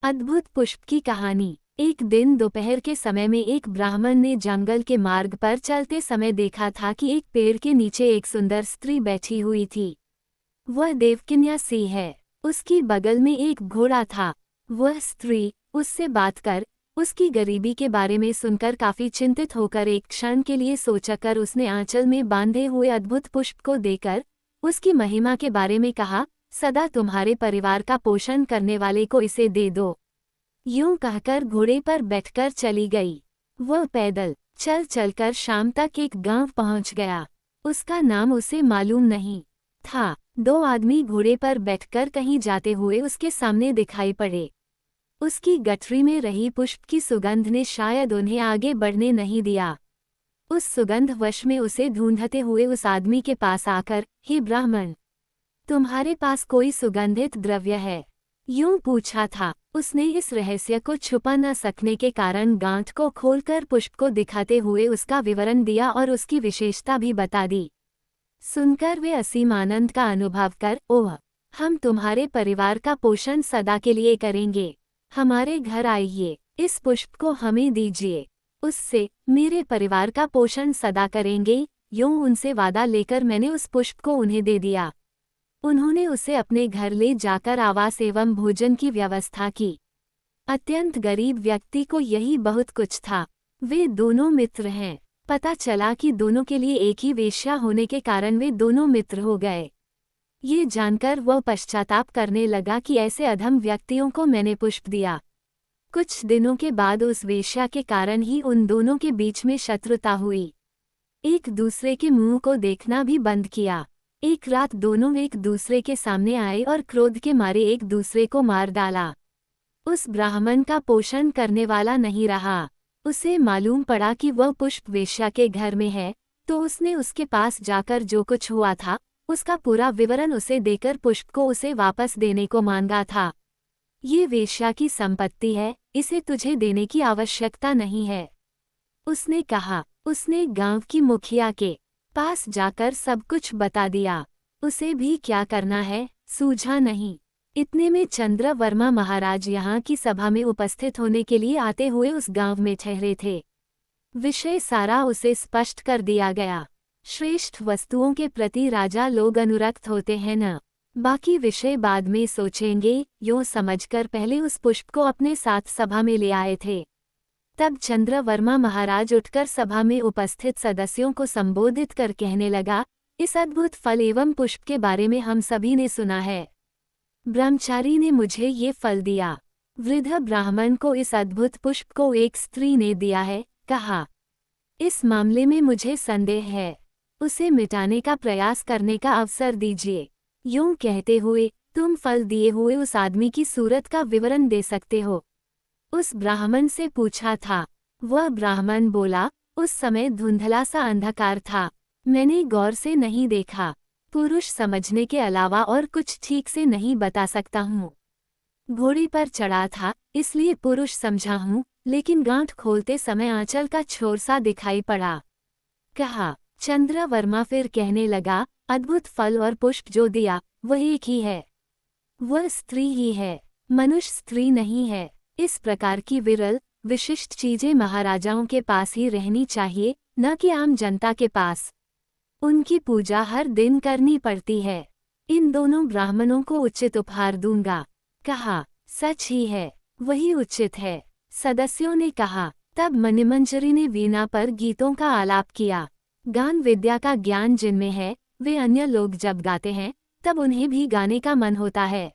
अद्भुत पुष्प की कहानी। एक दिन दोपहर के समय में एक ब्राह्मण ने जंगल के मार्ग पर चलते समय देखा था कि एक पेड़ के नीचे एक सुंदर स्त्री बैठी हुई थी। वह देवकन्या सी है। उसकी बगल में एक घोड़ा था। वह स्त्री उससे बात कर उसकी गरीबी के बारे में सुनकर काफी चिंतित होकर एक क्षण के लिए सोचकर उसने आंचल में बांधे हुए अद्भुत पुष्प को देकर उसकी महिमा के बारे में कहा, सदा तुम्हारे परिवार का पोषण करने वाले को इसे दे दो। यूं कहकर घोड़े पर बैठकर चली गई। वह पैदल चल चलकर शाम तक एक गांव पहुंच गया। उसका नाम उसे मालूम नहीं था। दो आदमी घोड़े पर बैठकर कहीं जाते हुए उसके सामने दिखाई पड़े। उसकी गठरी में रही पुष्प की सुगंध ने शायद उन्हें आगे बढ़ने नहीं दिया। उस सुगंध वश में उसे ढूंढते हुए उस आदमी के पास आकर, हे ब्राह्मण, तुम्हारे पास कोई सुगंधित द्रव्य है? यूं पूछा था। उसने इस रहस्य को छुपा न सकने के कारण गांठ को खोलकर पुष्प को दिखाते हुए उसका विवरण दिया और उसकी विशेषता भी बता दी। सुनकर वे असीम आनंद का अनुभव कर, ओह, हम तुम्हारे परिवार का पोषण सदा के लिए करेंगे। हमारे घर आइए, इस पुष्प को हमें दीजिए, उससे मेरे परिवार का पोषण सदा करेंगे। यूं उनसे वादा लेकर मैंने उस पुष्प को उन्हें दे दिया। उन्होंने उसे अपने घर ले जाकर आवास एवं भोजन की व्यवस्था की। अत्यंत गरीब व्यक्ति को यही बहुत कुछ था। वे दोनों मित्र हैं। पता चला कि दोनों के लिए एक ही वेश्या होने के कारण वे दोनों मित्र हो गए। ये जानकर वह पश्चाताप करने लगा कि ऐसे अधम व्यक्तियों को मैंने पुष्प दिया। कुछ दिनों के बाद उस वेश्या के कारण ही उन दोनों के बीच में शत्रुता हुई। एक दूसरे के मुंह को देखना भी बंद किया। एक रात दोनों एक दूसरे के सामने आए और क्रोध के मारे एक दूसरे को मार डाला। उस ब्राह्मण का पोषण करने वाला नहीं रहा। उसे मालूम पड़ा कि वह पुष्प वेश्या के घर में है, तो उसने उसके पास जाकर जो कुछ हुआ था उसका पूरा विवरण उसे देकर पुष्प को उसे वापस देने को मांगा था। ये वेश्या की संपत्ति है, इसे तुझे देने की आवश्यकता नहीं है, उसने कहा। उसने गांव की मुखिया के पास जाकर सब कुछ बता दिया। उसे भी क्या करना है सूझा नहीं। इतने में चंद्रवर्मा महाराज यहाँ की सभा में उपस्थित होने के लिए आते हुए उस गांव में ठहरे थे। विषय सारा उसे स्पष्ट कर दिया गया। श्रेष्ठ वस्तुओं के प्रति राजा लोग अनुरक्त होते हैं न, बाकी विषय बाद में सोचेंगे, यूं समझकर पहले उस पुष्प को अपने साथ सभा में ले आए थे। तब चंद्रवर्मा महाराज उठकर सभा में उपस्थित सदस्यों को संबोधित कर कहने लगा, इस अद्भुत फल एवं पुष्प के बारे में हम सभी ने सुना है। ब्रह्मचारी ने मुझे ये फल दिया। वृद्ध ब्राह्मण को इस अद्भुत पुष्प को एक स्त्री ने दिया है, कहा। इस मामले में मुझे संदेह है, उसे मिटाने का प्रयास करने का अवसर दीजिए। यूं कहते हुए तुम फल दिए हुए उस आदमी की सूरत का विवरण दे सकते हो? उस ब्राह्मण से पूछा था। वह ब्राह्मण बोला, उस समय धुंधला सा अंधकार था, मैंने गौर से नहीं देखा। पुरुष समझने के अलावा और कुछ ठीक से नहीं बता सकता हूँ। घोड़े पर चढ़ा था इसलिए पुरुष समझा हूँ, लेकिन गांठ खोलते समय आंचल का छोर सा दिखाई पड़ा, कहा। चंद्रवर्मा फिर कहने लगा, अद्भुत फल और पुष्प जो दिया वह एक ही है, वह स्त्री ही है, मनुष्य स्त्री नहीं है। इस प्रकार की विरल विशिष्ट चीजें महाराजाओं के पास ही रहनी चाहिए, न कि आम जनता के पास। उनकी पूजा हर दिन करनी पड़ती है। इन दोनों ब्राह्मणों को उचित उपहार दूंगा, कहा। सच ही है, वही उचित है, सदस्यों ने कहा। तब मणिमंजरी ने वीणा पर गीतों का आलाप किया। गान विद्या का ज्ञान जिनमें है, वे अन्य लोग जब गाते हैं तब उन्हें भी गाने का मन होता है।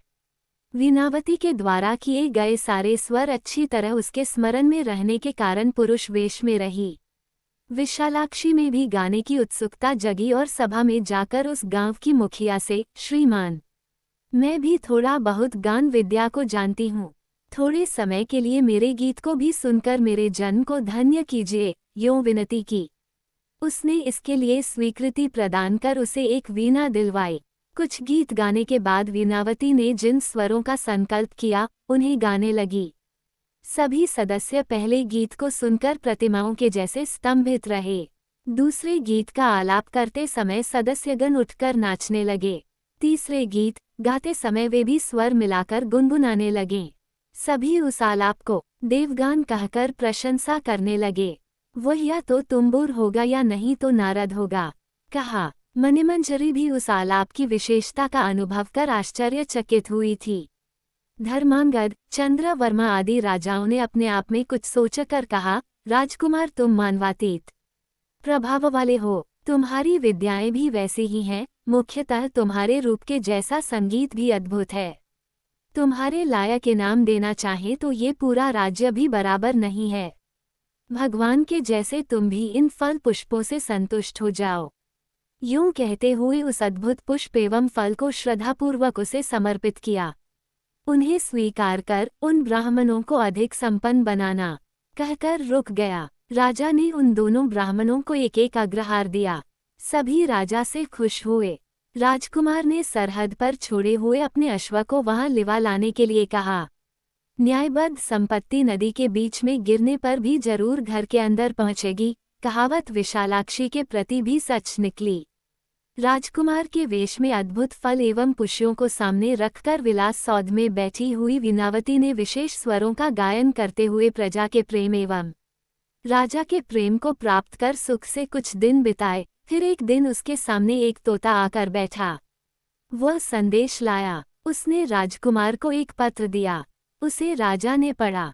वीणावती के द्वारा किए गए सारे स्वर अच्छी तरह उसके स्मरण में रहने के कारण पुरुष वेश में रही। विशालाक्षी में भी गाने की उत्सुकता जगी और सभा में जाकर उस गांव की मुखिया से, श्रीमान, मैं भी थोड़ा बहुत गान विद्या को जानती हूँ, थोड़े समय के लिए मेरे गीत को भी सुनकर मेरे जन्म को धन्य कीजिए, यूं विनती की। उसने इसके लिए स्वीकृति प्रदान कर उसे एक वीणा दिलवाई। कुछ गीत गाने के बाद वीणावती ने जिन स्वरों का संकल्प किया उन्हें गाने लगी। सभी सदस्य पहले गीत को सुनकर प्रतिमाओं के जैसे स्तंभित रहे। दूसरे गीत का आलाप करते समय सदस्यगण उठकर नाचने लगे। तीसरे गीत गाते समय वे भी स्वर मिलाकर गुनगुनाने लगे। सभी उस आलाप को देवगान कहकर प्रशंसा करने लगे। वह या तो तुम्बुर होगा या नहीं तो नारद होगा, कहा। मणिमंजरी भी उस आलाप की विशेषता का अनुभव कर आश्चर्यचकित हुई थी। धर्मांगद, चंद्रवर्मा आदि राजाओं ने अपने आप में कुछ सोचकर कहा, राजकुमार तुम मानवातीत प्रभाव वाले हो, तुम्हारी विद्याएं भी वैसी ही हैं, मुख्यतः तुम्हारे रूप के जैसा संगीत भी अद्भुत है। तुम्हारे लायक इनाम देना चाहे तो ये पूरा राज्य भी बराबर नहीं है। भगवान के जैसे तुम भी इन फल पुष्पों से संतुष्ट हो जाओ। यूं कहते हुए उस अद्भुत पुष्प एवं फल को श्रद्धापूर्वक उसे समर्पित किया। उन्हें स्वीकार कर उन ब्राह्मणों को अधिक संपन्न बनाना, कहकर रुक गया। राजा ने उन दोनों ब्राह्मणों को एक एक अग्रहार दिया। सभी राजा से खुश हुए। राजकुमार ने सरहद पर छोड़े हुए अपने अश्व को वहां लिवा लाने के लिए कहा। न्यायबद्ध संपत्ति नदी के बीच में गिरने पर भी जरूर घर के अंदर पहुंचेगी, कहावत विशालाक्षी के प्रति भी सच निकली। राजकुमार के वेश में अद्भुत फल एवं पुष्यों को सामने रखकर विलास सौध में बैठी हुई वीणावती ने विशेष स्वरों का गायन करते हुए प्रजा के प्रेम एवं राजा के प्रेम को प्राप्त कर सुख से कुछ दिन बिताए। फिर एक दिन उसके सामने एक तोता आकर बैठा। वह संदेश लाया। उसने राजकुमार को एक पत्र दिया। उसे राजा ने पढ़ा।